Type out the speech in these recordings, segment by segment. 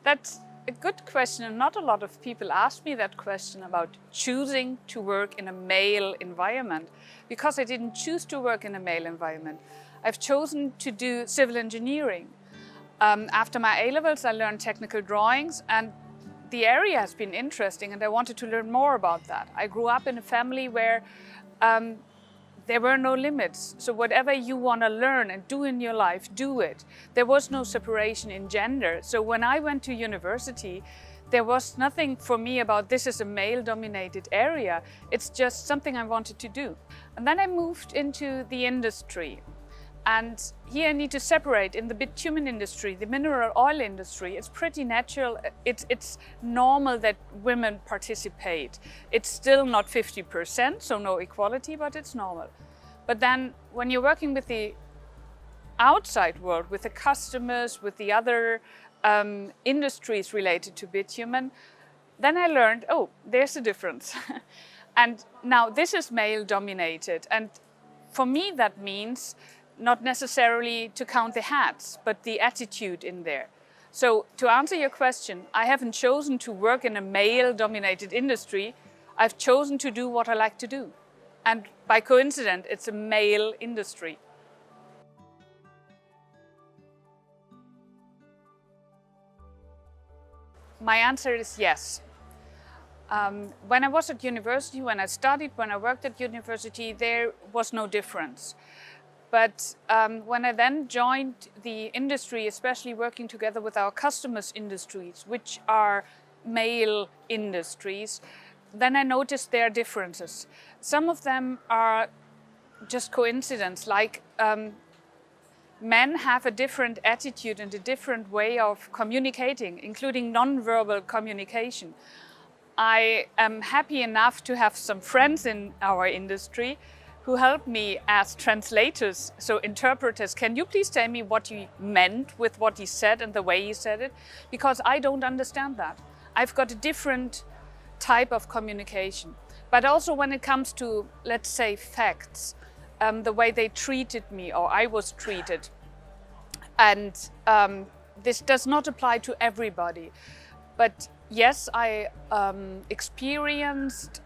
That's a good question, and not a lot of people ask me that question about choosing to work in a male environment, because I didn't choose to work in a male environment. I've chosen to do civil engineering. After my A-levels, I learned technical drawings, and the area has been interesting, and I wanted to learn more about that. I grew up in a family where there were no limits. So whatever you want to learn and do in your life, do it. There was no separation in gender. So when I went to university, there was nothing for me about this is a male-dominated area. It's just something I wanted to do. And then I moved into the industry. And here I need to separate. In the bitumen industry, the mineral oil industry, it's pretty natural. It's normal that women participate. It's still not 50%, so no equality, but it's normal. But then when you're working with the outside world, with the customers, with the other industries related to bitumen, then I learned, oh, there's a difference. And now this is male dominated. And for me, that means not necessarily to count the hats, but the attitude in there. So to answer your question, I haven't chosen to work in a male-dominated industry. I've chosen to do what I like to do. And by coincidence, it's a male industry. My answer is yes. When I was at university, when I studied, when I worked at university, there was no difference. But when I then joined the industry, especially working together with our customers' industries, which are male industries, then I noticed there are differences. Some of them are just coincidence, like men have a different attitude and a different way of communicating, including non-verbal communication. I am happy enough to have some friends in our industry who helped me as translators, so interpreters. Can you please tell me what you meant with what he said and the way he said it? Because I don't understand that. I've got a different type of communication. But also when it comes to, let's say, facts, the way they treated me or I was treated. And this does not apply to everybody. But yes, I experienced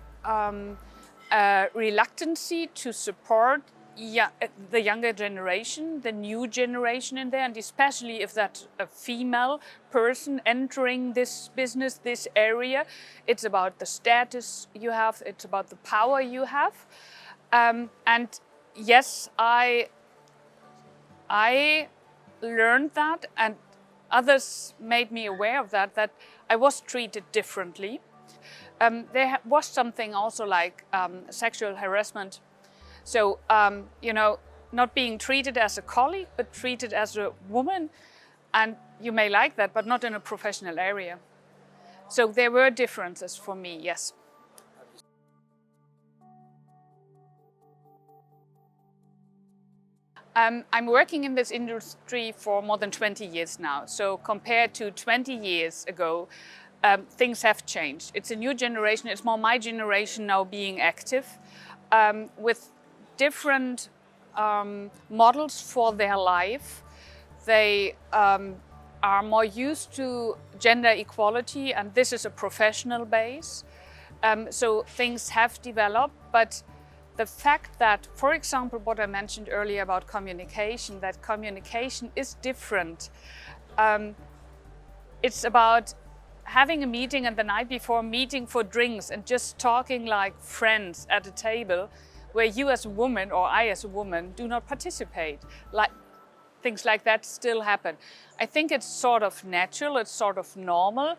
reluctancy to support the younger generation, the new generation in there, and especially if that's a female person entering this business, this area. It's about the status you have, it's about the power you have. And yes, I learned that, and others made me aware of that, that I was treated differently. There was something also like sexual harassment. So, you know, not being treated as a colleague, but treated as a woman. And you may like that, but not in a professional area. So there were differences for me, yes. I'm working in this industry for more than 20 years now. So compared to 20 years ago, things have changed. It's a new generation. It's more my generation now being active with different models for their life. They are more used to gender equality, and this is a professional base. So things have developed, but the fact that, for example, what I mentioned earlier about communication, that communication is different. It's about having a meeting and the night before meeting for drinks and just talking like friends at a table where you as a woman or I as a woman do not participate. Like, things like that still happen. I think it's sort of natural, it's sort of normal,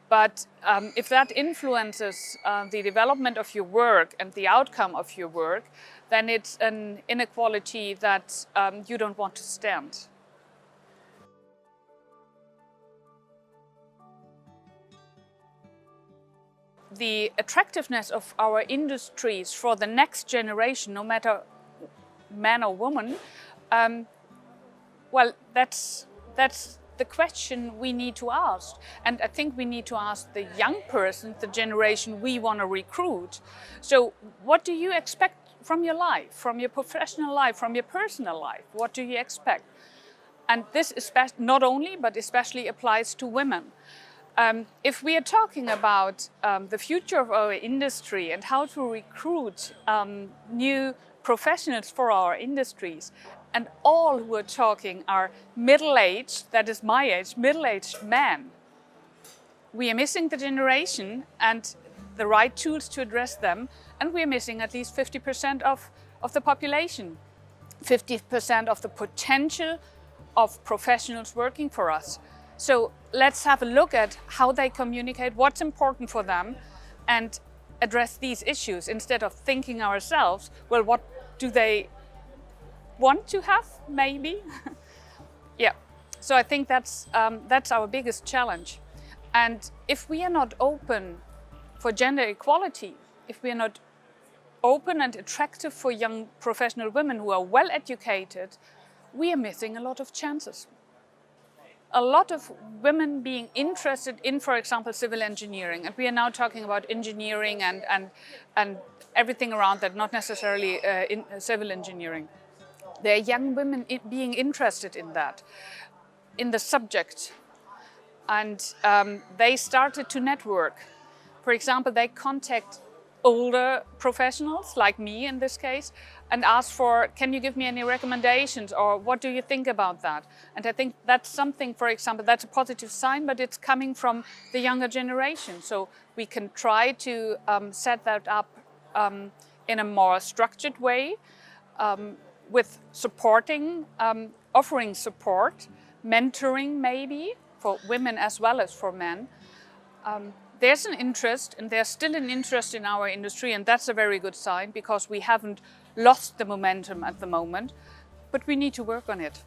but if that influences the development of your work and the outcome of your work, then it's an inequality that you don't want to stand. The attractiveness of our industries for the next generation, no matter man or woman, well, that's the question we need to ask. And I think we need to ask the young person, the generation we want to recruit. So what do you expect from your life, from your professional life, from your personal life? What do you expect? And this not only, but especially applies to women. If we are talking about the future of our industry and how to recruit new professionals for our industries, and all who are talking are middle-aged, that is my age, middle-aged men, we are missing the generation and the right tools to address them, and we are missing at least 50% of the population, 50% of the potential of professionals working for us. So let's have a look at how they communicate, what's important for them, and address these issues instead of thinking ourselves, well, what do they want to have, maybe? Yeah, so I think that's our biggest challenge. And if we are not open for gender equality, if we are not open and attractive for young professional women who are well educated, we are missing a lot of chances. A lot of women being interested in, for example, civil engineering, and we are now talking about engineering and everything around that, not necessarily in civil engineering. There are young women being interested in that, in the subject, and they started to network. For example, they contact older professionals, like me in this case, and ask for, can you give me any recommendations, or what do you think about that? And I think that's something, for example, that's a positive sign, but it's coming from the younger generation. So we can try to set that up in a more structured way, with supporting, offering support, mentoring maybe, for women as well as for men. There's an interest, and there's still an interest in our industry, and that's a very good sign, because we haven't lost the momentum at the moment, but we need to work on it.